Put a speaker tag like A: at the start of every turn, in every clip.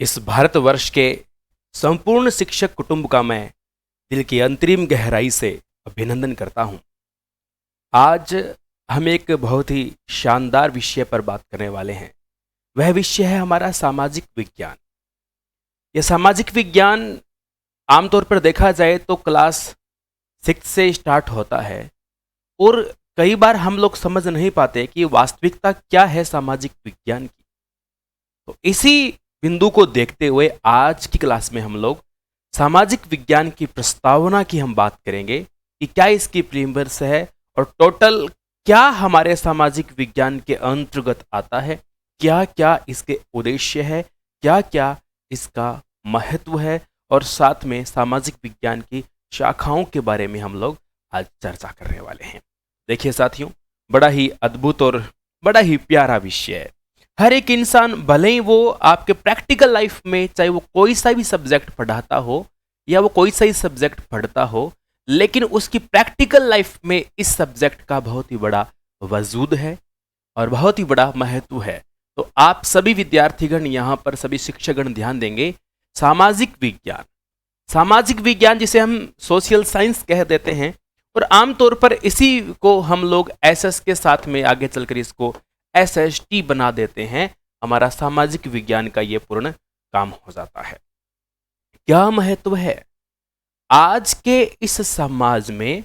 A: इस भारतवर्ष के संपूर्ण शिक्षक कुटुंब का मैं दिल की अंतरिम गहराई से अभिनंदन करता हूं। आज हम एक बहुत ही शानदार विषय पर बात करने वाले हैं। वह विषय है हमारा सामाजिक विज्ञान। यह सामाजिक विज्ञान आमतौर पर देखा जाए तो क्लास 6 से स्टार्ट होता है और कई बार हम लोग समझ नहीं पाते कि वास्तविकता क्या है सामाजिक विज्ञान की। तो इसी बिंदु को देखते हुए आज की क्लास में हम लोग सामाजिक विज्ञान की प्रस्तावना की हम बात करेंगे कि क्या इसकी प्रीमियर्स है और टोटल क्या हमारे सामाजिक विज्ञान के अंतर्गत आता है, क्या क्या इसके उद्देश्य है, क्या क्या इसका महत्व है और साथ में सामाजिक विज्ञान की शाखाओं के बारे में हम लोग आज चर्चा करने वाले हैं। देखिए साथियों, बड़ा ही अद्भुत और बड़ा ही प्यारा विषय है। हर एक इंसान भले ही वो आपके प्रैक्टिकल लाइफ में चाहे वो कोई सा भी सब्जेक्ट पढ़ाता हो या वो कोई सा ही सब्जेक्ट पढ़ता हो, लेकिन उसकी प्रैक्टिकल लाइफ में इस सब्जेक्ट का बहुत ही बड़ा वजूद है और बहुत ही बड़ा महत्व है। तो आप सभी विद्यार्थीगण यहाँ पर सभी शिक्षकगण ध्यान देंगे। सामाजिक विज्ञान जिसे हम सोशल साइंस कह देते हैं और आमतौर पर इसी को हम लोग एसएस के साथ में आगे चलकर इसको एसएसटी बना देते हैं। हमारा सामाजिक विज्ञान का ये पूर्ण काम हो जाता है। क्या महत्व है आज के इस समाज में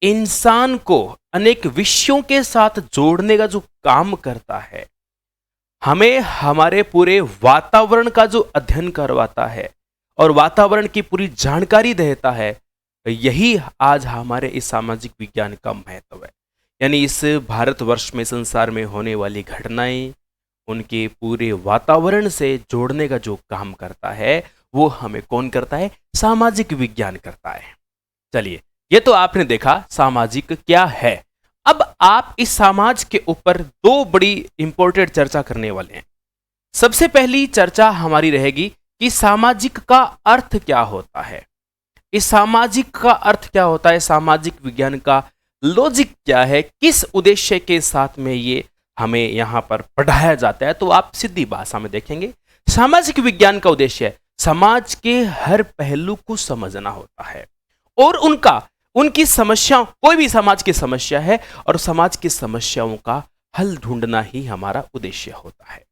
A: इंसान को अनेक विषयों के साथ जोड़ने का जो काम करता है, हमें हमारे पूरे वातावरण का जो अध्ययन करवाता है और वातावरण की पूरी जानकारी देता है, यही आज हमारे इस सामाजिक विज्ञान का महत्व है। यानी इस भारतवर्ष में संसार में होने वाली घटनाएं उनके पूरे वातावरण से जोड़ने का जो काम करता है वो हमें कौन करता है? सामाजिक विज्ञान करता है। चलिए, ये तो आपने देखा सामाजिक क्या है। अब आप इस समाज के ऊपर दो बड़ी इंपॉर्टेंट चर्चा करने वाले हैं। सबसे पहली चर्चा हमारी रहेगी कि सामाजिक का अर्थ क्या होता है। इस सामाजिक का अर्थ क्या होता है, सामाजिक विज्ञान का लॉजिक क्या है, किस उद्देश्य के साथ में ये हमें यहां पर पढ़ाया जाता है। तो आप सीधी भाषा में देखेंगे, सामाजिक विज्ञान का उद्देश्य समाज के हर पहलू को समझना होता है और उनकी समस्याओं, कोई भी समाज की समस्या है और समाज की समस्याओं का हल ढूंढना ही हमारा उद्देश्य होता है।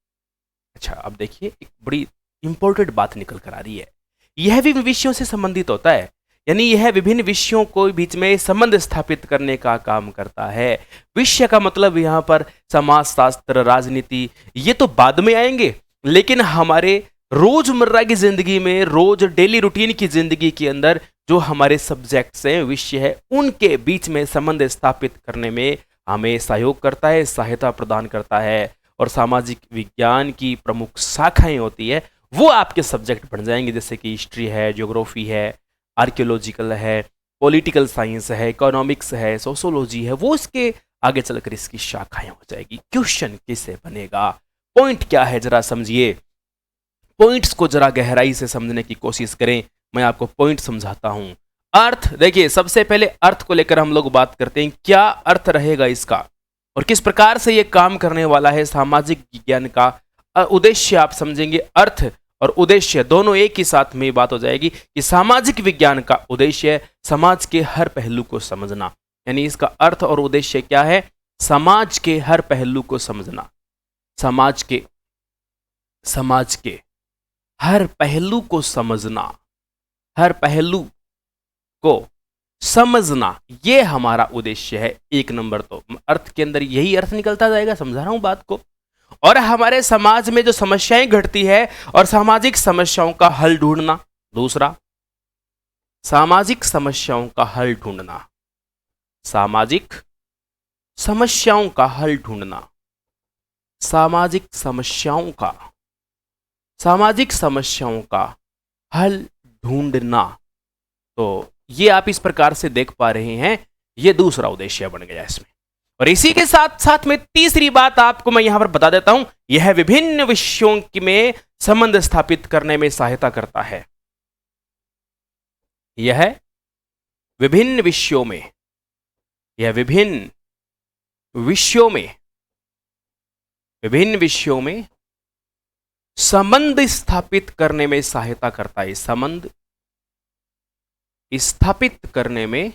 A: अच्छा, अब देखिए, एक बड़ी इंपॉर्टेंट बात निकल कर आ रही है। यह भी विषयों से संबंधित होता है, यानी यह विभिन्न विषयों को बीच में संबंध स्थापित करने का काम करता है। विषय का मतलब यहाँ पर समाजशास्त्र, राजनीति, ये तो बाद में आएंगे, लेकिन हमारे रोजमर्रा की जिंदगी में, रोज डेली रूटीन की जिंदगी के अंदर जो हमारे सब्जेक्ट्स हैं, विषय है, उनके बीच में संबंध स्थापित करने में हमें सहयोग करता है, सहायता प्रदान करता है। और सामाजिक विज्ञान की प्रमुख शाखाएं होती है वो आपके सब्जेक्ट बन जाएंगे, जैसे कि हिस्ट्री है, ज्योग्राफी है, आर्कियोलॉजिकल है, पॉलिटिकल साइंस है, इकोनॉमिक्स है, सोशोलॉजी है, वो इसके आगे चलकर इसकी शाखाएं हो जाएगी। क्वेश्चन किससे बनेगा, पॉइंट क्या है, जरा समझिए। पॉइंट्स को जरा गहराई से समझने की कोशिश करें। मैं आपको पॉइंट समझाता हूं। अर्थ, देखिए, सबसे पहले अर्थ को लेकर हम लोग बात करते हैं। क्या अर्थ रहेगा इसका और किस प्रकार से यह काम करने वाला है। सामाजिक विज्ञान का उद्देश्य आप समझेंगे। अर्थ और उद्देश्य दोनों एक ही साथ में बात हो जाएगी कि सामाजिक विज्ञान का उद्देश्य समाज के हर पहलू को समझना। यानी इसका अर्थ और उद्देश्य क्या है? समाज के हर पहलू को समझना, समाज के हर पहलू को समझना, हर पहलू को समझना, यह हमारा उद्देश्य है। एक नंबर तो अर्थ के अंदर यही अर्थ निकलता जाएगा, समझा रहा हूं बात को। और हमारे समाज में जो समस्याएं घटती है और सामाजिक समस्याओं का हल ढूंढना, दूसरा सामाजिक समस्याओं का हल ढूंढना, सामाजिक समस्याओं का हल ढूंढना, सामाजिक समस्याओं का हल ढूंढना। तो ये आप इस प्रकार से देख पा रहे हैं, ये दूसरा उद्देश्य बन गया इसमें। और इसी के साथ साथ में तीसरी बात आपको मैं यहां पर बता देता हूं, यह विभिन्न विषयों में संबंध स्थापित करने में सहायता करता है। यह विभिन्न विषयों में संबंध स्थापित करने में सहायता करता है। संबंध स्थापित करने में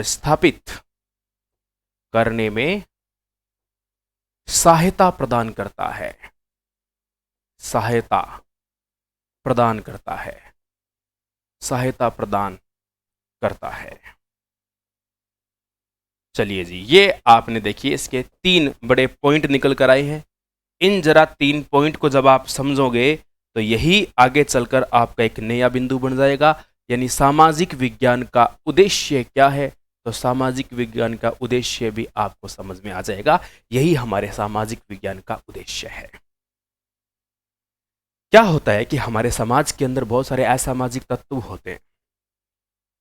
A: स्थापित करने में सहायता प्रदान करता है। सहायता प्रदान करता है। सहायता प्रदान करता है। चलिए जी, ये आपने देखिए इसके 3 बड़े पॉइंट निकल कर आए हैं। इन जरा 3 पॉइंट को जब आप समझोगे तो यही आगे चलकर आपका एक नया बिंदु बन जाएगा। यानी सामाजिक विज्ञान का उद्देश्य क्या है, तो सामाजिक विज्ञान का उद्देश्य भी आपको समझ में आ जाएगा। यही हमारे सामाजिक विज्ञान का उद्देश्य है। क्या होता है कि हमारे समाज के अंदर बहुत सारे असामाजिक तत्व होते हैं,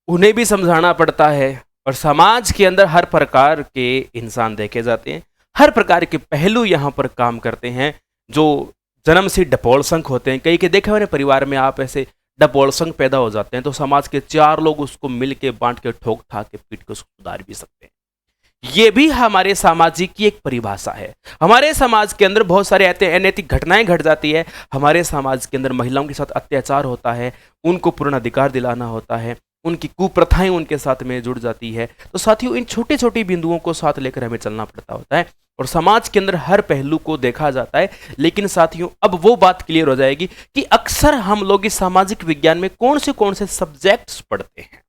A: उन्हें भी समझाना पड़ता है। और समाज के अंदर हर प्रकार के इंसान देखे जाते हैं, हर प्रकार के पहलू यहाँ पर काम करते हैं। जो जन्म से डपोलसंख होते हैं, कई के देखे हुए परिवार में आप ऐसे डपोलसंख पैदा हो जाते हैं तो समाज के 4 लोग उसको मिल के बांट के ठोक ठाक के पीट के उसको सुधार भी सकते हैं। ये भी हमारे सामाजिक की एक परिभाषा है। हमारे समाज के अंदर बहुत सारे ऐसे अनैतिक घटनाएं घट जाती है। हमारे समाज के अंदर महिलाओं के साथ अत्याचार होता है, उनको पूर्ण अधिकार दिलाना होता है, उनकी कुप्रथाएं उनके साथ में जुड़ जाती है। तो साथियों, इन छोटे छोटे बिंदुओं को साथ लेकर हमें चलना पड़ता होता है और समाज के अंदर हर पहलू को देखा जाता है। लेकिन साथियों, अब वो बात क्लियर हो जाएगी कि अक्सर हम लोग इस सामाजिक विज्ञान में कौन से सब्जेक्ट्स पढ़ते हैं।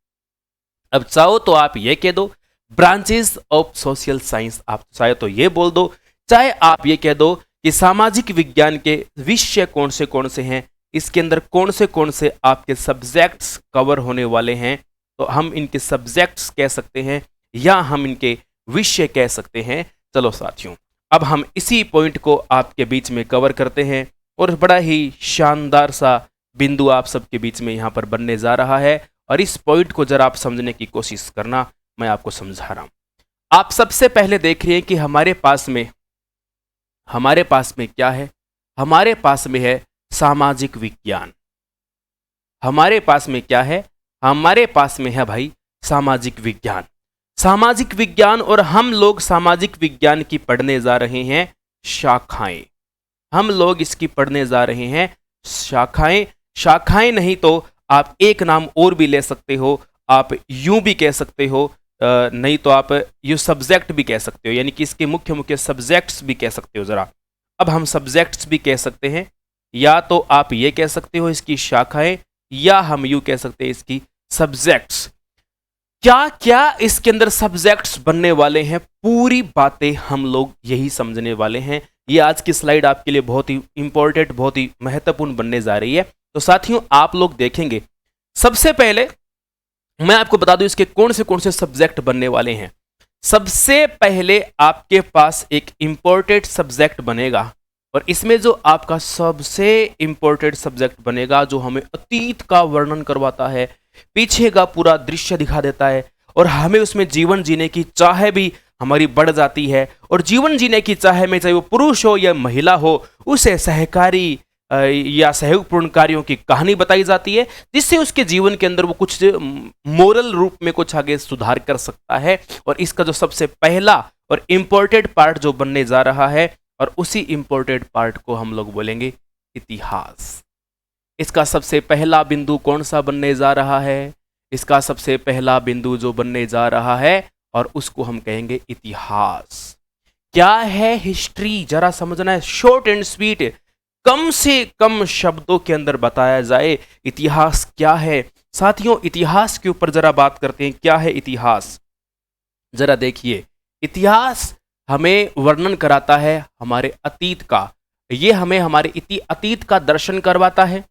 A: अब चाहो तो आप ये कह दो ब्रांचेस ऑफ सोशल साइंस, आप चाहे तो ये बोल दो, चाहे आप ये कह दो कि सामाजिक विज्ञान के विषय कौन से हैं, इसके अंदर कौन से आपके सब्जेक्ट्स कवर होने वाले हैं। तो हम इनके सब्जेक्ट्स कह सकते हैं या हम इनके विषय कह सकते हैं। चलो साथियों, अब हम इसी पॉइंट को आपके बीच में कवर करते हैं और बड़ा ही शानदार सा बिंदु आप सबके बीच में यहाँ पर बनने जा रहा है। और इस पॉइंट को जरा आप समझने की कोशिश करना, मैं आपको समझा रहा हूँ। आप सबसे पहले देख रहे हैं कि हमारे पास में क्या है। हमारे पास में है सामाजिक विज्ञान। हमारे पास में क्या है? हमारे पास में है भाई सामाजिक विज्ञान। सामाजिक विज्ञान, और हम लोग सामाजिक विज्ञान की पढ़ने जा रहे हैं शाखाएं। हम लोग इसकी पढ़ने जा रहे हैं शाखाएं। शाखाएं नहीं तो आप एक नाम और भी ले सकते हो, आप यूं भी कह सकते हो, नहीं तो आप यू सब्जेक्ट भी कह सकते हो, यानी कि इसके मुख्य सब्जेक्ट्स भी कह सकते हो। जरा अब हम सब्जेक्ट्स भी कह सकते हैं, या तो आप ये कह सकते हो इसकी शाखाएं, या हम यूं कह सकते हैं इसकी सब्जेक्ट्स। क्या क्या इसके अंदर सब्जेक्ट्स बनने वाले हैं, पूरी बातें हम लोग यही समझने वाले हैं। ये आज की स्लाइड आपके लिए बहुत ही इंपॉर्टेंट, बहुत ही महत्वपूर्ण बनने जा रही है। तो साथियों, आप लोग देखेंगे, सबसे पहले मैं आपको बता दूं इसके कौन से सब्जेक्ट बनने वाले हैं। सबसे पहले आपके पास एक इंपॉर्टेंट सब्जेक्ट बनेगा, और इसमें जो आपका सबसे इंपॉर्टेंट सब्जेक्ट बनेगा, जो हमें अतीत का वर्णन करवाता है, पीछे का पूरा दृश्य दिखा देता है, और हमें उसमें जीवन जीने की चाह भी हमारी बढ़ जाती है। और जीवन जीने की चाह में चाहे वो पुरुष हो या महिला हो, उसे सहकारी या सहयोगपूर्ण कार्यों की कहानी बताई जाती है, जिससे उसके जीवन के अंदर वो कुछ मोरल रूप में कुछ आगे सुधार कर सकता है। और इसका जो सबसे पहला और इंपॉर्टेंट पार्ट जो बनने जा रहा है, और उसी इंपॉर्टेंट पार्ट को हम लोग बोलेंगे इतिहास। इसका सबसे पहला बिंदु कौन सा बनने जा रहा है? इसका सबसे पहला बिंदु जो बनने जा रहा है, और उसको हम कहेंगे इतिहास। क्या है हिस्ट्री? जरा समझना है, शॉर्ट एंड स्वीट, कम से कम शब्दों के अंदर बताया जाए इतिहास क्या है। साथियों, इतिहास के ऊपर जरा बात करते हैं। क्या है इतिहास? जरा देखिए, इतिहास हमें वर्णन कराता है हमारे अतीत का। ये हमें हमारे अतीत का दर्शन करवाता है।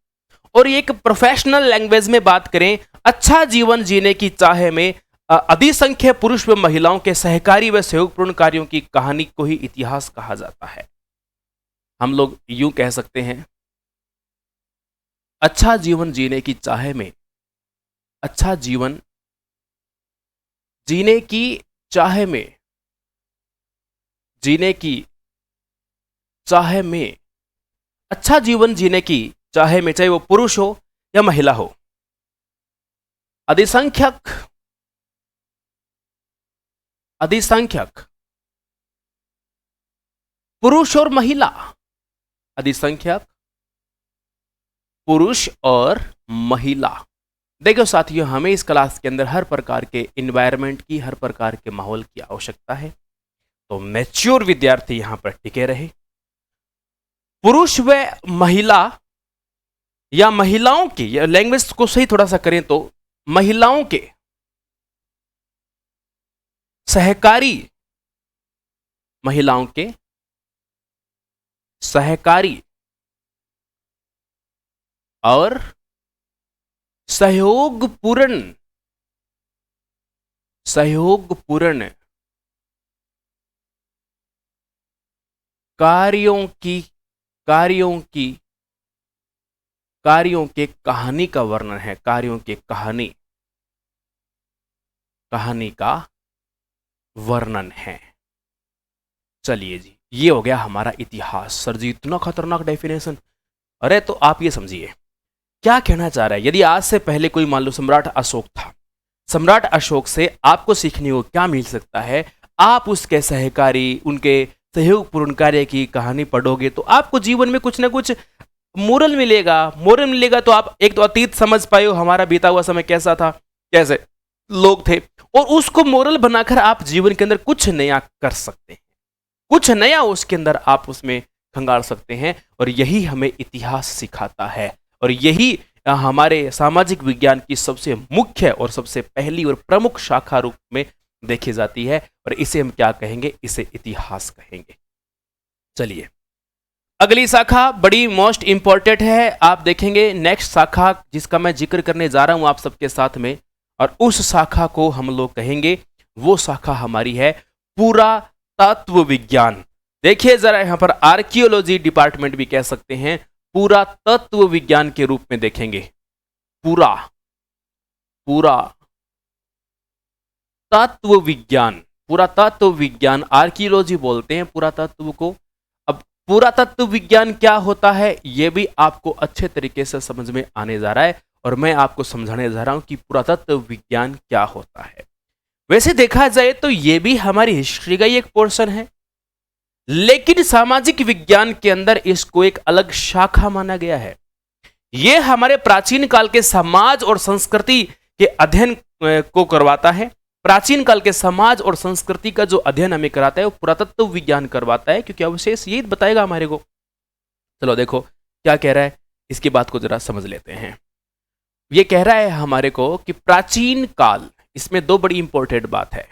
A: और ये एक प्रोफेशनल लैंग्वेज में बात करें, अच्छा जीवन जीने की चाह में अधिसंख्यक पुरुष व महिलाओं के सहकारी व सहयोगपूर्ण कार्यों की कहानी को ही इतिहास कहा जाता है। हम लोग यूं कह सकते हैं, अच्छा जीवन जीने की चाह में, अच्छा जीवन जीने की चाह में, जीने की चाह में, अच्छा जीवन जीने की चाह में, चाहे वो पुरुष हो या महिला हो, अधिसंख्यक पुरुष और महिला, अधिसंख्यक, पुरुष और महिला। देखो साथियों, हमें इस क्लास के अंदर हर प्रकार के इन्वायरमेंट की, हर प्रकार के माहौल की आवश्यकता है, तो मैच्योर विद्यार्थी यहां पर टिके रहे। पुरुष व महिला या महिलाओं के, या लैंग्वेज को सही थोड़ा सा करें तो महिलाओं के सहकारी, महिलाओं के सहकारी और सहयोगपूर्ण कार्यों के कहानी का वर्णन है। कार्यों के कहानी का वर्णन है। चलिए जी, ये हो गया हमारा इतिहास। सर जी इतना खतरनाक डेफिनेशन। अरे तो आप ये समझिए क्या कहना चाह रहा है। यदि आज से पहले कोई मान लो सम्राट अशोक था, सम्राट अशोक से आपको सीखने को क्या मिल सकता है? आप उसके सहकारी, उनके सहयोगपूर्ण कार्य की कहानी पढ़ोगे तो आपको जीवन में कुछ ना कुछ मोरल मिलेगा। तो आप एक तो अतीत समझ पाए हो, हमारा बीता हुआ समय कैसा था, कैसे लोग थे, और उसको मोरल बनाकर आप जीवन के अंदर कुछ नया कर सकते हैं, कुछ नया उसके अंदर आप उसमें खंगाल सकते हैं। और यही हमें इतिहास सिखाता है, और यही हमारे सामाजिक विज्ञान की सबसे मुख्य और सबसे पहली और प्रमुख शाखा रूप में देखी जाती है। और इसे हम क्या कहेंगे? इसे इतिहास कहेंगे। चलिए अगली शाखा बड़ी मोस्ट इंपॉर्टेंट है। आप देखेंगे नेक्स्ट शाखा जिसका मैं जिक्र करने जा रहा हूं आप सबके साथ में, और उस शाखा को हम लोग कहेंगे, वो शाखा हमारी है पुरातत्व विज्ञान। देखिए जरा, यहां पर आर्कियोलॉजी डिपार्टमेंट भी कह सकते हैं, पुरातत्व विज्ञान के रूप में देखेंगे। पुरातत्व विज्ञान, आर्कियोलॉजी बोलते हैं पुरातत्व को। अब पुरातत्व विज्ञान क्या होता है, यह भी आपको अच्छे तरीके से समझ में आने जा रहा है, और मैं आपको समझाने जा रहा हूं कि पुरातत्व विज्ञान क्या होता है। वैसे देखा जाए तो यह भी हमारी हिस्ट्री का ही एक पोर्शन है, लेकिन सामाजिक विज्ञान के अंदर इसको एक अलग शाखा माना गया है। यह हमारे प्राचीन काल के समाज और संस्कृति के अध्ययन को करवाता है। प्राचीन काल के समाज और संस्कृति का जो अध्ययन हमें कराता है वो पुरातत्व विज्ञान करवाता है, क्योंकि अवशेष यही बताएगा हमारे को। चलो देखो क्या कह रहा है, इसकी बात को जरा समझ लेते हैं। ये कह रहा है हमारे को कि प्राचीन काल, इसमें दो बड़ी इंपॉर्टेंट बात है।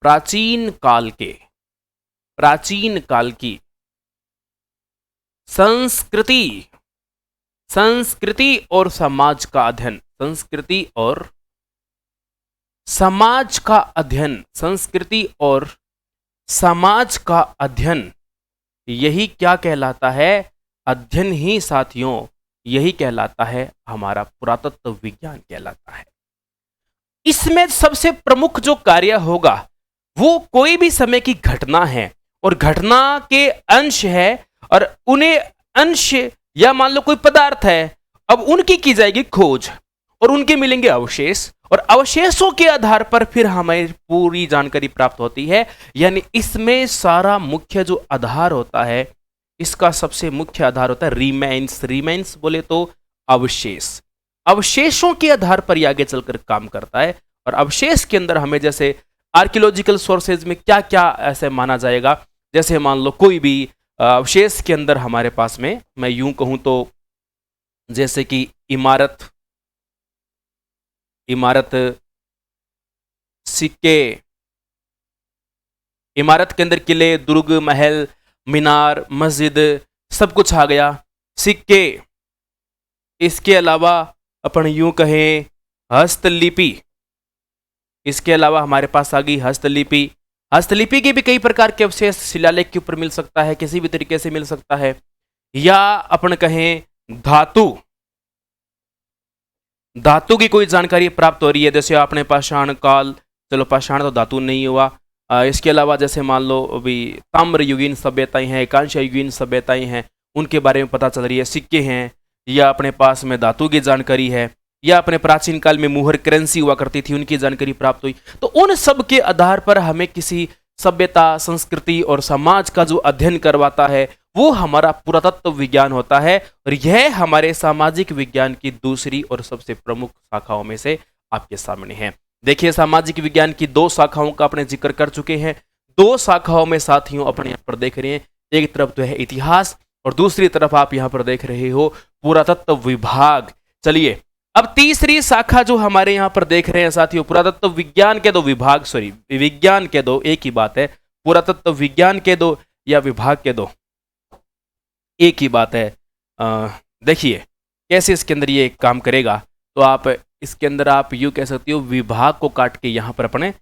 A: प्राचीन काल की संस्कृति और समाज का अध्ययन, संस्कृति और समाज का अध्ययन, यही क्या कहलाता है? अध्ययन ही साथियों, यही कहलाता है हमारा पुरातत्व विज्ञान कहलाता है। इसमें सबसे प्रमुख जो कार्य होगा वो कोई भी समय की घटना है और घटना के अंश है, और उन्हें अंश या मान लो कोई पदार्थ है, अब उनकी की जाएगी खोज और उनके मिलेंगे अवशेष, और अवशेषों के आधार पर फिर हमें पूरी जानकारी प्राप्त होती है। यानी इसमें सारा मुख्य जो आधार होता है, इसका सबसे मुख्य आधार होता है रिमेन्स बोले तो अवशेष। अवशेषों के आधार पर ये आगे चलकर काम करता है। और अवशेष के अंदर हमें जैसे आर्कियोलॉजिकल सोर्सेज में क्या क्या ऐसे माना जाएगा, जैसे मान लो कोई भी अवशेष के अंदर हमारे पास में, मैं यूं कहूं तो जैसे कि इमारत, सिक्के, इमारत के अंदर किले, दुर्ग, महल, मीनार, मस्जिद, सब कुछ आ गया। सिक्के, इसके अलावा अपन यूं कहें हस्तलिपि, इसके अलावा हमारे पास आ गई हस्तलिपि। हस्तलिपि के भी कई प्रकार के अवशेष शिलालेख के ऊपर मिल सकता है, किसी भी तरीके से मिल सकता है। या अपन कहें धातु की कोई जानकारी प्राप्त हो रही है, जैसे आपने पाषाण काल, चलो पाषाण तो धातु नहीं हुआ। इसके अलावा जैसे मान लो अभी ताम्र युगीन सभ्यताएं हैं, कांस्य युगीन सभ्यताएं हैं, उनके बारे में पता चल रही है। सिक्के हैं, या अपने पास में धातु की जानकारी है, या अपने प्राचीन काल में मुहर करेंसी हुआ करती थी, उनकी जानकारी प्राप्त हुई। तो उन सब के आधार पर हमें किसी सभ्यता, संस्कृति और समाज का जो अध्ययन करवाता है वो हमारा पुरातत्व विज्ञान होता है। और यह हमारे सामाजिक विज्ञान की दूसरी और सबसे प्रमुख शाखाओं में से आपके सामने है। देखिए, सामाजिक विज्ञान की दो शाखाओं का अपने जिक्र कर चुके हैं। दो शाखाओं में साथियों अपने यहाँ पर देख रहे हैं, एक तरफ तो है इतिहास और दूसरी तरफ आप यहाँ पर देख रहे हो पुरातत्व विभाग। चलिए, अब तीसरी शाखा जो हमारे यहाँ पर देख रहे हैं साथियों, पुरातत्व विज्ञान के दो विभाग, सॉरी विज्ञान के दो, एक ही बात है, पुरातत्व विज्ञान के दो या विभाग के दो, एक ही बात है। देखिए कैसे इसके अंदर ये काम करेगा। तो आप इसके अंदर आप यूं कह सकते हो, विभाग को काट के यहाँ पर अपने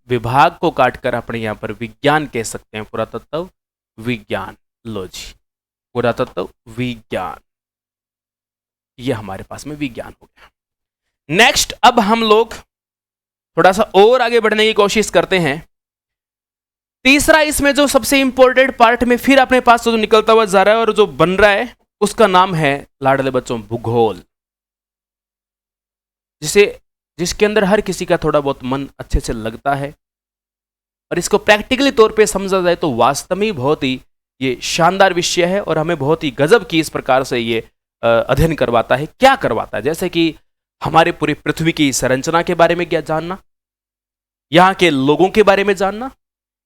A: विभाग को काटकर अपने यहाँ पर विज्ञान कह सकते हैं, पुरातत्व विज्ञान। लो जी, पुरातत्व विज्ञान, ये हमारे पास में विज्ञान हो गया। नेक्स्ट, अब हम लोग थोड़ा सा और आगे बढ़ने की कोशिश करते हैं। तीसरा इसमें जो सबसे इंपॉर्टेंट पार्ट में फिर अपने पास जो निकलता हुआ जा रहा है और जो बन रहा है, उसका नाम है लाडले बच्चों भूगोल, जिसके अंदर हर किसी का थोड़ा बहुत मन अच्छे से लगता है। और इसको प्रैक्टिकली तौर पे समझा जाए तो वास्तव में बहुत ही ये शानदार विषय है और हमें बहुत ही गजब की इस प्रकार से ये अध्ययन करवाता है। क्या करवाता है? जैसे कि हमारे पूरी पृथ्वी की संरचना के बारे में क्या जानना, यहाँ के लोगों के बारे में जानना,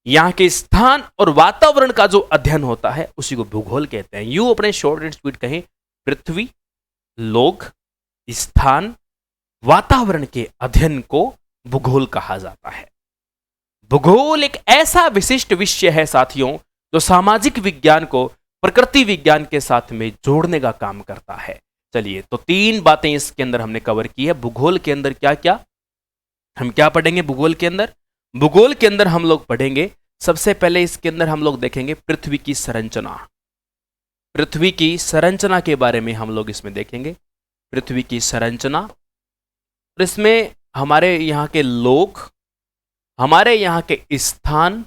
A: यहाँ के स्थान और वातावरण का जो अध्ययन होता है उसी को भूगोल कहते हैं। यूं अपने शॉर्ट एंड स्वीट कहें, पृथ्वी, लोग, स्थान, वातावरण के अध्ययन को भूगोल कहा जाता है। भूगोल एक ऐसा विशिष्ट विषय है साथियों, जो सामाजिक विज्ञान को प्रकृति विज्ञान के साथ में जोड़ने का काम करता है। चलिए, तो तीन बातें इसके अंदर हमने कवर की है। भूगोल के अंदर क्या क्या हम क्या पढ़ेंगे? भूगोल के अंदर हम लोग पढ़ेंगे, सबसे पहले इसके अंदर हम लोग देखेंगे पृथ्वी की संरचना। पृथ्वी की संरचना के बारे में हम लोग इसमें देखेंगे, पृथ्वी की संरचना। और इसमें हमारे यहाँ के लोग, हमारे यहाँ के स्थान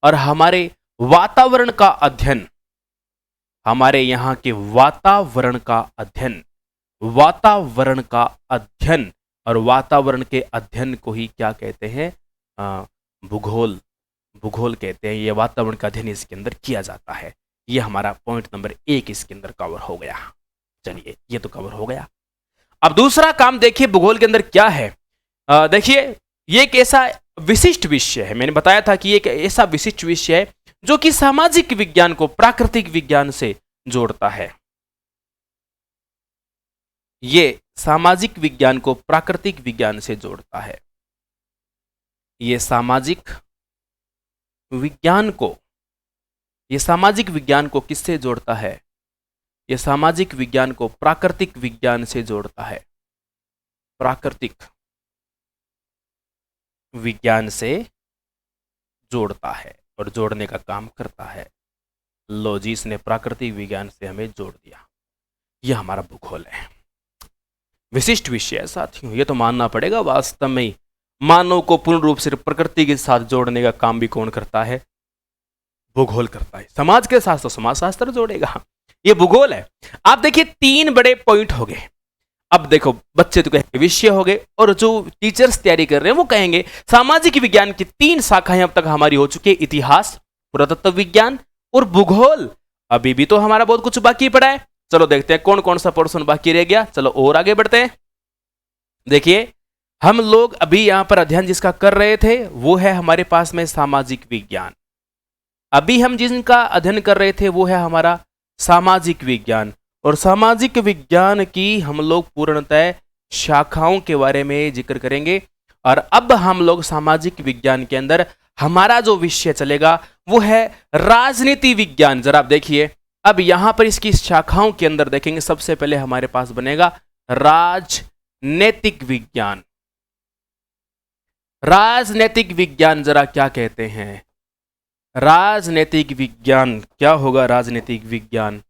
A: और हमारे वातावरण का अध्ययन, हमारे यहाँ के वातावरण का अध्ययन, वातावरण का अध्ययन, और वातावरण के अध्ययन को ही क्या कहते हैं? भूगोल, भूगोल कहते हैं। ये वातावरण का अध्ययन इसके अंदर किया जाता है। ये हमारा पॉइंट नंबर 1 इसके अंदर कवर हो गया। चलिए, ये तो कवर हो गया। अब दूसरा काम देखिए भूगोल के अंदर क्या है। देखिए, ये एक ऐसा विशिष्ट विषय है, मैंने बताया था कि ये एक ऐसा विशिष्ट विषय है जो कि सामाजिक विज्ञान को प्राकृतिक विज्ञान से जोड़ता है। ये सामाजिक विज्ञान को प्राकृतिक विज्ञान से जोड़ता है। ये सामाजिक विज्ञान को किससे जोड़ता है? ये सामाजिक विज्ञान को प्राकृतिक विज्ञान से जोड़ता है। प्राकृतिक विज्ञान से जोड़ता है और जोड़ने का काम करता है। लो जी, इसने प्राकृतिक विज्ञान से हमें जोड़ दिया। यह हमारा भूगोल है, विशिष्ट विषय है साथियों। ये तो मानना पड़ेगा, वास्तव में मानव को पूर्ण रूप से प्रकृति के साथ जोड़ने का काम भी कौन करता है? भूगोल करता है। समाज के साथ तो समाजशास्त्र जोड़ेगा, ये भूगोल है। आप देखिए, 3 बड़े पॉइंट हो गए। अब देखो, बच्चे तो कहेंगे विषय हो गए, और जो टीचर्स तैयारी कर रहे हैं वो कहेंगे सामाजिक विज्ञान की 3 शाखाएं अब तक हमारी हो चुकी है, इतिहास, पुरातत्व विज्ञान और भूगोल। अभी भी तो हमारा बहुत कुछ बाकी पड़ा है। चलो देखते हैं कौन कौन सा पोर्शन बाकी रह गया। चलो और आगे बढ़ते हैं। देखिए, हम लोग अभी यहां पर अध्ययन जिसका कर रहे थे वो है हमारे पास में सामाजिक विज्ञान। अभी हम जिनका अध्ययन कर रहे थे वो है हमारा सामाजिक विज्ञान। और सामाजिक विज्ञान की हम लोग पूर्णतः शाखाओं के बारे में जिक्र करेंगे। और अब हम लोग सामाजिक विज्ञान के अंदर हमारा जो विषय चलेगा वो है राजनीति विज्ञान। जरा आप देखिए, अब यहां पर इसकी शाखाओं के अंदर देखेंगे, सबसे पहले हमारे पास बनेगा राजनैतिक विज्ञान। राजनैतिक विज्ञान जरा क्या कहते हैं? राजनैतिक विज्ञान क्या होगा? राजनैतिक विज्ञान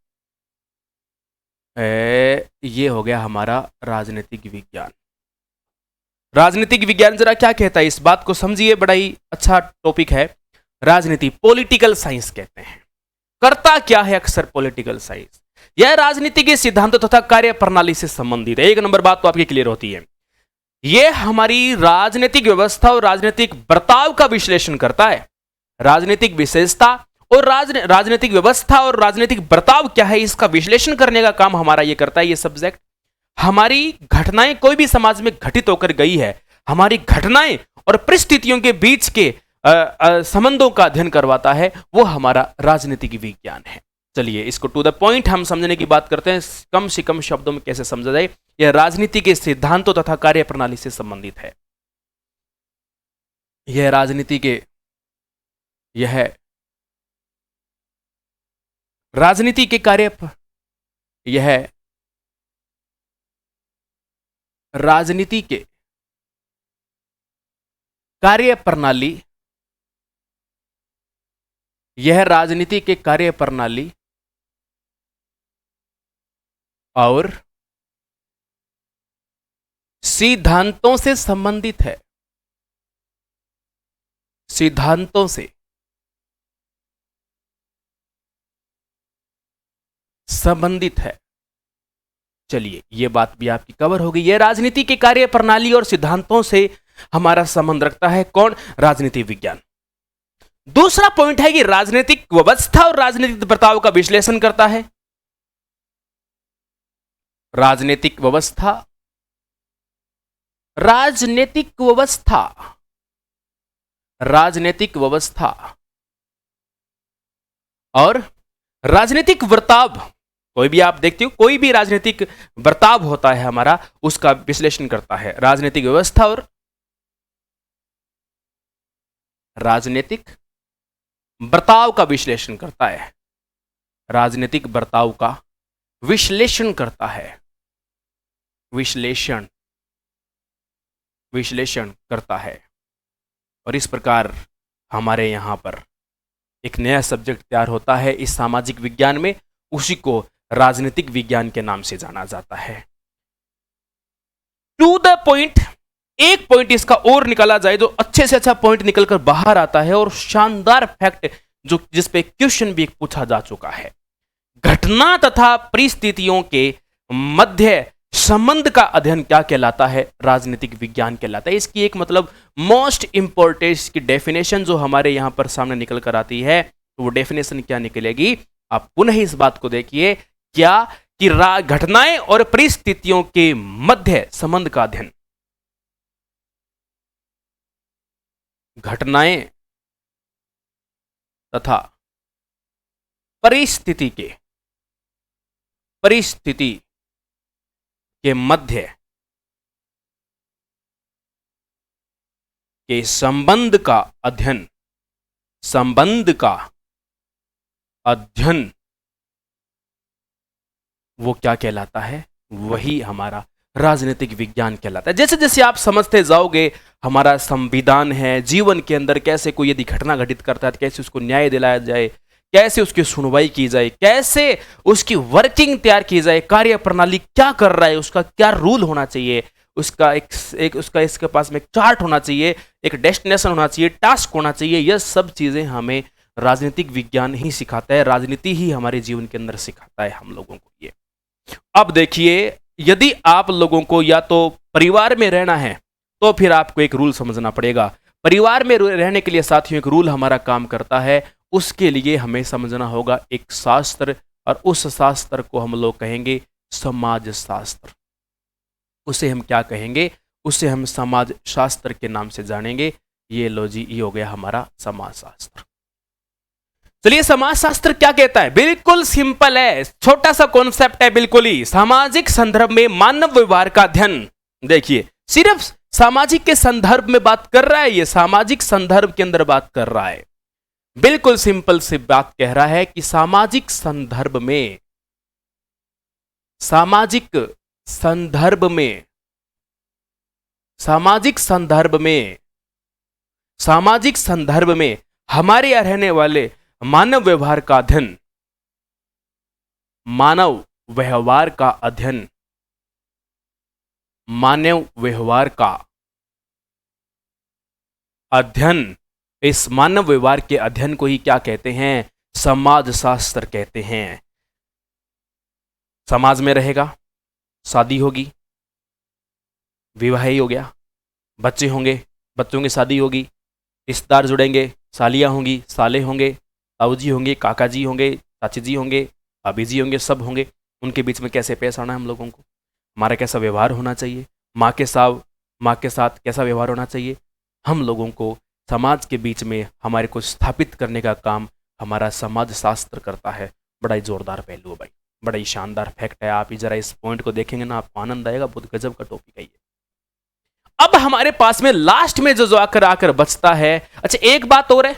A: ये हो गया हमारा राजनीतिक विज्ञान। राजनीतिक विज्ञान जरा क्या कहता है, इस बात को समझिए, बड़ा ही अच्छा टॉपिक है। राजनीति, पॉलिटिकल साइंस कहते हैं। करता क्या है अक्सर पॉलिटिकल साइंस? यह राजनीति के सिद्धांतों तथा कार्य प्रणाली से संबंधित है। 1 नंबर बात तो आपकी क्लियर होती है। यह हमारी राजनीतिक व्यवस्था और राजनीतिक बर्ताव का विश्लेषण करता है। राजनीतिक विशेषता और राजनीतिक व्यवस्था और राजनीतिक बर्ताव क्या है, इसका विश्लेषण करने का काम हमारा ये करता है ये सब्जेक्ट। हमारी घटनाएं कोई भी समाज में घटित होकर गई है, हमारी घटनाएं और परिस्थितियों के बीच के संबंधों का अध्ययन करवाता है, वो हमारा राजनीतिक विज्ञान है। चलिए इसको टू द पॉइंट हम समझने की बात करते हैं, कम से कम शब्दों में कैसे समझा जाए। यह राजनीति के सिद्धांतों तथा कार्य प्रणाली से संबंधित है। यह राजनीति के कार्य, यह राजनीति के कार्य प्रणाली, यह राजनीति के कार्य प्रणाली और सिद्धांतों से संबंधित है, सिद्धांतों से संबंधित है। चलिए ये बात भी आपकी कवर हो गई। यह राजनीति के कार्य प्रणाली और सिद्धांतों से हमारा संबंध रखता है कौन? राजनीति विज्ञान। दूसरा पॉइंट है कि राजनीतिक व्यवस्था और राजनीतिक बर्ताव का विश्लेषण करता है। राजनीतिक व्यवस्था, राजनीतिक व्यवस्था, राजनीतिक व्यवस्था और राजनीतिक बर्ताव, कोई भी आप देखते हो कोई भी राजनीतिक बर्ताव होता है हमारा, उसका विश्लेषण करता है। राजनीतिक व्यवस्था और राजनीतिक बर्ताव का विश्लेषण करता है, राजनीतिक बर्ताव का विश्लेषण करता है, विश्लेषण करता है। और इस प्रकार हमारे यहां पर एक नया सब्जेक्ट तैयार होता है इस सामाजिक विज्ञान में, उसी को राजनीतिक विज्ञान के नाम से जाना जाता है। टू द पॉइंट, एक पॉइंट इसका और निकाला जाए जो अच्छे से अच्छा पॉइंट निकलकर बाहर आता है और शानदार फैक्ट जो जिसपे क्वेश्चन भी पूछा जा चुका है। घटना तथा परिस्थितियों के मध्य संबंध का अध्ययन क्या कहलाता है? राजनीतिक विज्ञान कहलाता है। इसकी एक मतलब मोस्ट इंपॉर्टेंट इसकी डेफिनेशन जो हमारे यहां पर सामने निकल कर आती है, तो वो डेफिनेशन क्या निकलेगी? आप पुनः इस बात को देखिए, क्या कि घटनाएं और परिस्थितियों के मध्य संबंध का अध्ययन, घटनाएं तथा परिस्थिति के मध्य के संबंध का अध्ययन, संबंध का अध्ययन वो क्या कहलाता है? वही हमारा राजनीतिक विज्ञान कहलाता है। जैसे जैसे आप समझते जाओगे, हमारा संविधान है, जीवन के अंदर कैसे कोई यदि घटना घटित करता है तो कैसे उसको न्याय दिलाया जाए, कैसे उसकी सुनवाई की जाए, कैसे उसकी वर्किंग तैयार की जाए, कार्य प्रणाली क्या कर रहा है, उसका क्या रूल होना चाहिए, उसका उसका इसके पास में एक चार्ट होना चाहिए, एक डेस्टिनेशन होना चाहिए, टास्क होना चाहिए। यह सब चीजें हमें राजनीतिक विज्ञान ही सिखाता है, राजनीति ही हमारे जीवन के अंदर सिखाता है हम लोगों को। ये अब देखिए, यदि आप लोगों को या तो परिवार में रहना है तो फिर आपको एक रूल समझना पड़ेगा। परिवार में रहने के लिए साथियों एक रूल हमारा काम करता है, उसके लिए हमें समझना होगा एक शास्त्र, और उस शास्त्र को हम लोग कहेंगे समाज शास्त्र। उसे हम क्या कहेंगे? उसे हम समाज शास्त्र के नाम से जानेंगे। ये लो जी, ये हो गया हमारा समाज शास्त्र। चलिए, समाज शास्त्र क्या कहता है? बिल्कुल सिंपल है, छोटा सा कॉन्सेप्ट है, बिल्कुल ही सामाजिक संदर्भ में मानव व्यवहार का अध्ययन। देखिए, सिर्फ सामाजिक के संदर्भ में बात कर रहा है, ये सामाजिक संदर्भ के अंदर बात कर रहा है। बिल्कुल सिंपल सी बात कह रहा है कि सामाजिक संदर्भ में, सामाजिक संदर्भ में, सामाजिक संदर्भ में, सामाजिक संदर्भ में हमारे यहां रहने वाले मानव व्यवहार का अध्ययन, मानव व्यवहार का अध्ययन, मानव व्यवहार का अध्ययन, इस मानव व्यवहार के अध्ययन को ही क्या कहते हैं? समाज शास्त्र कहते हैं। समाज में रहेगा, शादी होगी, विवाह ही हो गया, बच्चे होंगे, बच्चों की शादी होगी, रिश्तेदार जुड़ेंगे, सालियां होंगी, साले होंगे, ताऊ जी होंगे, काका जी होंगे, चाची जी होंगे, भाभी जी होंगे, सब होंगे। उनके बीच में कैसे पेश आना है हम लोगों को, हमारा कैसा व्यवहार होना चाहिए, माँ के साथ कैसा व्यवहार होना चाहिए, हम लोगों को समाज के बीच में हमारे को स्थापित करने का काम हमारा समाज शास्त्र करता है। बड़ा ही जोरदार पहलू है भाई, बड़ा ही शानदार फैक्ट है। आप जरा इस पॉइंट को देखेंगे ना, आपको आनंद आएगा। बहुत गजब का टॉपिक है ये। अब हमारे पास में लास्ट में जो आकर बचता है, अच्छा एक बात और है,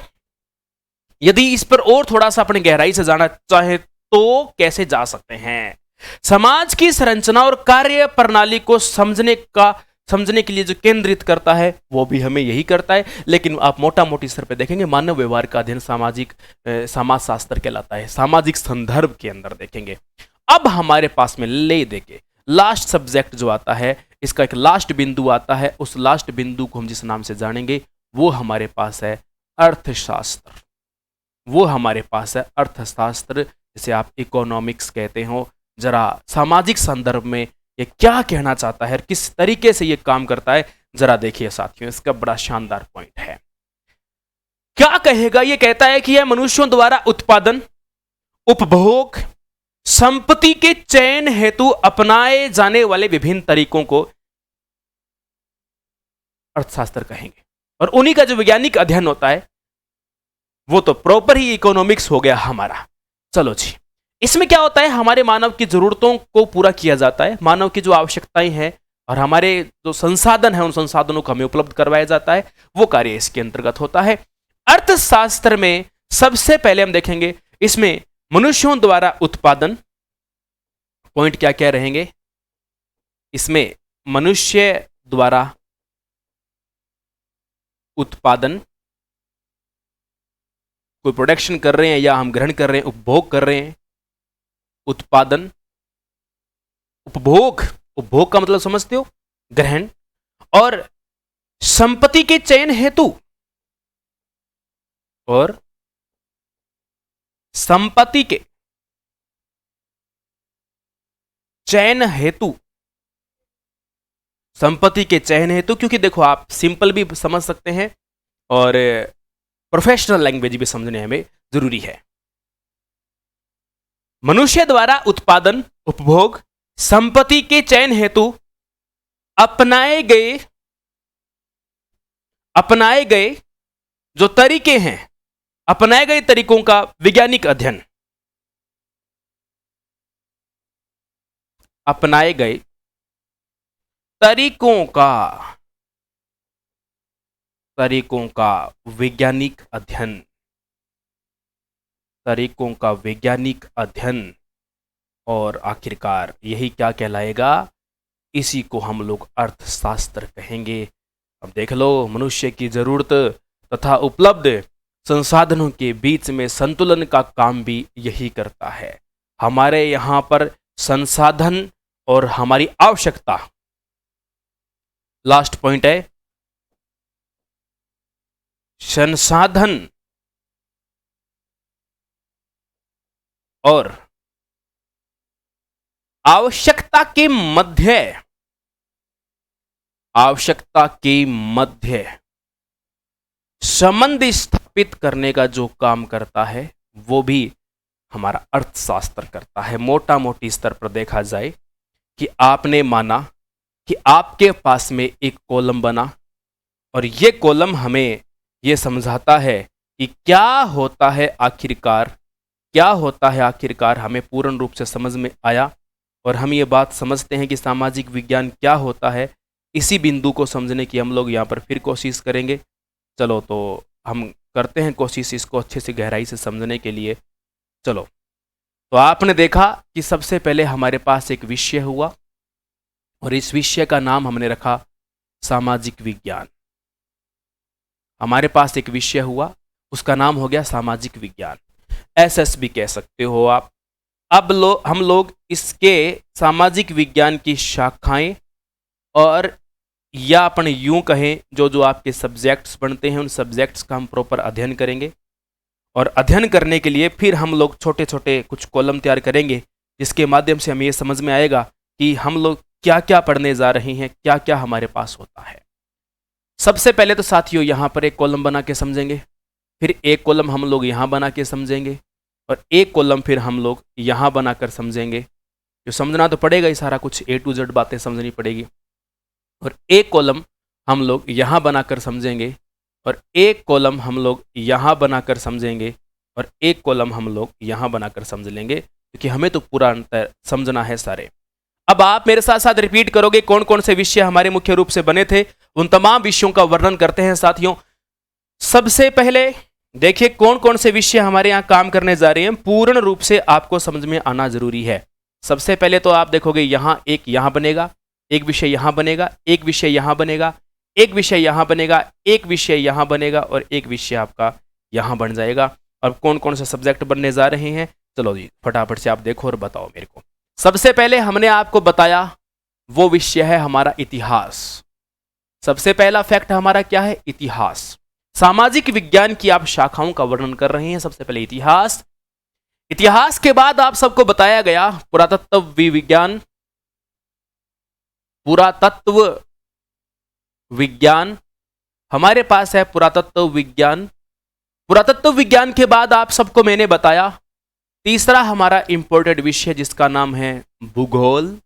A: यदि इस पर और थोड़ा सा अपने गहराई से जाना चाहे तो कैसे जा सकते हैं। समाज की संरचना और कार्य प्रणाली को समझने के लिए जो केंद्रित करता है वो भी हमें यही करता है, लेकिन आप मोटा मोटी स्तर पे देखेंगे मानव व्यवहार का अध्ययन समाज शास्त्र कहलाता है, सामाजिक संदर्भ के अंदर देखेंगे। अब हमारे पास में ले देके लास्ट सब्जेक्ट जो आता है, इसका एक लास्ट बिंदु आता है, उस लास्ट बिंदु को हम जिस नाम से जानेंगे वो हमारे पास है अर्थशास्त्र। वो हमारे पास है अर्थशास्त्र, जिसे आप इकोनॉमिक्स कहते हो। जरा सामाजिक संदर्भ में ये क्या कहना चाहता है, किस तरीके से ये काम करता है, जरा देखिए साथियों, इसका बड़ा शानदार पॉइंट है। क्या कहेगा, ये कहता है कि यह मनुष्यों द्वारा उत्पादन, उपभोग, संपत्ति के चयन हेतु अपनाए जाने वाले विभिन्न तरीकों को अर्थशास्त्र कहेंगे। और उन्हीं का जो वैज्ञानिक अध्ययन होता है वो तो प्रॉपर ही इकोनॉमिक्स हो गया हमारा। चलो जी, इसमें क्या होता है, हमारे मानव की जरूरतों को पूरा किया जाता है, मानव की जो आवश्यकताएं हैं और हमारे जो संसाधन है उन संसाधनों को हमें उपलब्ध करवाया जाता है, वो कार्य इसके अंतर्गत होता है। अर्थशास्त्र में सबसे पहले हम देखेंगे इसमें मनुष्यों द्वारा उत्पादन, पॉइंट क्या क्या रहेंगे इसमें, मनुष्य द्वारा उत्पादन, कोई प्रोडक्शन कर रहे हैं या हम ग्रहण कर रहे हैं, उपभोग कर रहे हैं, उत्पादन, उपभोग, उपभोग का मतलब समझते हो, ग्रहण, और संपत्ति के चयन हेतु, और संपत्ति के चयन हेतु, संपत्ति के चयन हेतु, क्योंकि देखो आप सिंपल भी समझ सकते हैं और प्रोफेशनल लैंग्वेज भी समझने हमें जरूरी है। मनुष्य द्वारा उत्पादन, उपभोग, संपत्ति के चयन हेतु अपनाए गए जो तरीके हैं, अपनाए गए तरीकों का वैज्ञानिक अध्ययन, अपनाए गए तरीकों का वैज्ञानिक अध्ययन, तरीकों का वैज्ञानिक अध्ययन, और आखिरकार यही क्या कहलाएगा, इसी को हम लोग अर्थशास्त्र कहेंगे। अब देख लो, मनुष्य की जरूरत तथा उपलब्ध संसाधनों के बीच में संतुलन का काम भी यही करता है। हमारे यहां पर संसाधन और हमारी आवश्यकता, लास्ट पॉइंट है संसाधन और आवश्यकता के मध्य संबंध स्थापित करने का जो काम करता है वो भी हमारा अर्थशास्त्र करता है। मोटा मोटी स्तर पर देखा जाए कि आपने माना कि आपके पास में एक कॉलम बना और ये कॉलम हमें ये समझाता है कि क्या होता है आखिरकार, हमें पूर्ण रूप से समझ में आया और हम ये बात समझते हैं कि सामाजिक विज्ञान क्या होता है। इसी बिंदु को समझने की हम लोग यहाँ पर फिर कोशिश करेंगे। चलो तो हम करते हैं कोशिश इसको अच्छे से गहराई से समझने के लिए। चलो, तो आपने देखा कि सबसे पहले हमारे पास एक विषय हुआ और इस विषय का नाम हमने रखा सामाजिक विज्ञान। हमारे पास एक विषय हुआ, उसका नाम हो गया सामाजिक विज्ञान, एसएस भी कह सकते हो आप। अब हम लोग इसके सामाजिक विज्ञान की शाखाएं और या अपन यूं कहें जो जो आपके सब्जेक्ट्स बनते हैं उन सब्जेक्ट्स का हम प्रॉपर अध्ययन करेंगे। और अध्ययन करने के लिए फिर हम लोग छोटे छोटे कुछ कॉलम तैयार करेंगे, जिसके माध्यम से हमें ये समझ में आएगा कि हम लोग क्या क्या पढ़ने जा रहे हैं, क्या क्या हमारे पास होता है। सबसे पहले तो साथियों यहाँ पर एक कॉलम बना के समझेंगे, फिर एक कॉलम हम लोग यहाँ बना के समझेंगे और एक कॉलम फिर हम लोग यहाँ बनाकर समझेंगे। जो समझना तो पड़ेगा ही, सारा कुछ A to Z बातें समझनी पड़ेगी। और एक कॉलम हम लोग यहाँ बनाकर समझेंगे और एक कॉलम हम लोग यहाँ बनाकर समझेंगे और एक कॉलम हम लोग यहाँ बनाकर समझ लेंगे, क्योंकि हमें तो पूरा अंतर समझना है सारे। अब आप मेरे साथ साथ रिपीट करोगे कौन कौन से विषय हमारे मुख्य रूप से बने थे, उन तमाम विषयों का वर्णन करते हैं साथियों। सबसे पहले देखिए कौन कौन से विषय हमारे यहाँ काम करने जा रहे हैं, पूर्ण रूप से आपको समझ में आना जरूरी है। सबसे पहले तो आप देखोगे यहाँ एक यहाँ बनेगा, एक विषय यहाँ बनेगा, एक विषय यहाँ बनेगा, एक विषय यहाँ बनेगा, एक विषय यहाँ बनेगा और एक विषय आपका यहाँ बन जाएगा। अब कौन कौन से सब्जेक्ट बनने जा रहे हैं, चलो जी फटाफट से आप देखो और बताओ मेरे को। सबसे पहले हमने आपको बताया वो विषय है हमारा इतिहास। सबसे पहला फैक्ट हमारा क्या है, इतिहास। सामाजिक विज्ञान की आप शाखाओं का वर्णन कर रहे हैं। सबसे पहले इतिहास, इतिहास के बाद आप सबको बताया गया पुरातत्व विज्ञान, पुरातत्व विज्ञान हमारे पास है पुरातत्व विज्ञान। पुरातत्व विज्ञान के बाद आप सबको मैंने बताया तीसरा हमारा इंपॉर्टेंट विषय जिसका नाम है भूगोल।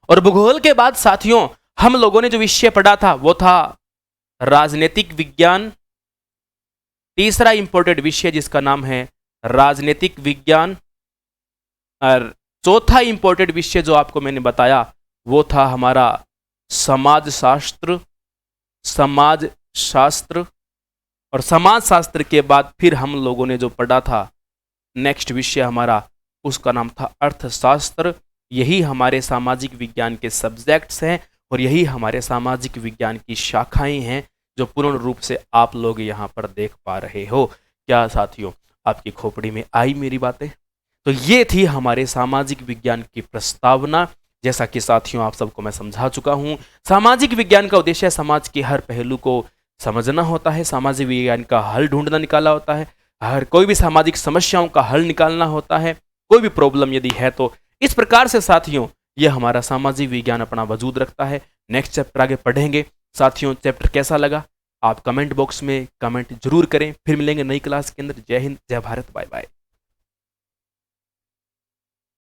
A: और भूगोल के बाद साथियों हम लोगों ने जो विषय पढ़ा था वो था राजनीतिक विज्ञान। तीसरा इंपॉर्टेंट विषय जिसका नाम है राजनीतिक विज्ञान। और चौथा इंपॉर्टेंट विषय जो आपको मैंने बताया वो था हमारा समाज शास्त्र। समाज शास्त्र और समाज शास्त्र के बाद फिर हम लोगों ने जो पढ़ा था नेक्स्ट विषय हमारा, उसका नाम था अर्थशास्त्र। यही हमारे सामाजिक विज्ञान के सब्जेक्ट्स हैं और यही हमारे सामाजिक विज्ञान की शाखाएं हैं जो पूर्ण रूप से आप लोग यहाँ पर देख पा रहे हो। क्या साथियों आपकी खोपड़ी में आई मेरी बातें? तो ये थी हमारे सामाजिक विज्ञान की प्रस्तावना। जैसा कि साथियों आप सबको मैं समझा चुका हूँ, सामाजिक विज्ञान का उद्देश्य समाज के हर पहलू को समझना होता है, सामाजिक विज्ञान का हल ढूंढना निकाला होता है, हर कोई भी सामाजिक समस्याओं का हल निकालना होता है, कोई भी प्रॉब्लम यदि है तो। इस प्रकार से साथियों ये हमारा सामाजिक विज्ञान अपना वजूद रखता है। नेक्स्ट चैप्टर आगे पढ़ेंगे साथियों। चैप्टर कैसा लगा आप कमेंट बॉक्स में कमेंट जरूर करें। फिर मिलेंगे नई क्लास के अंदर। जय हिंद, जय भारत, बाय बाय।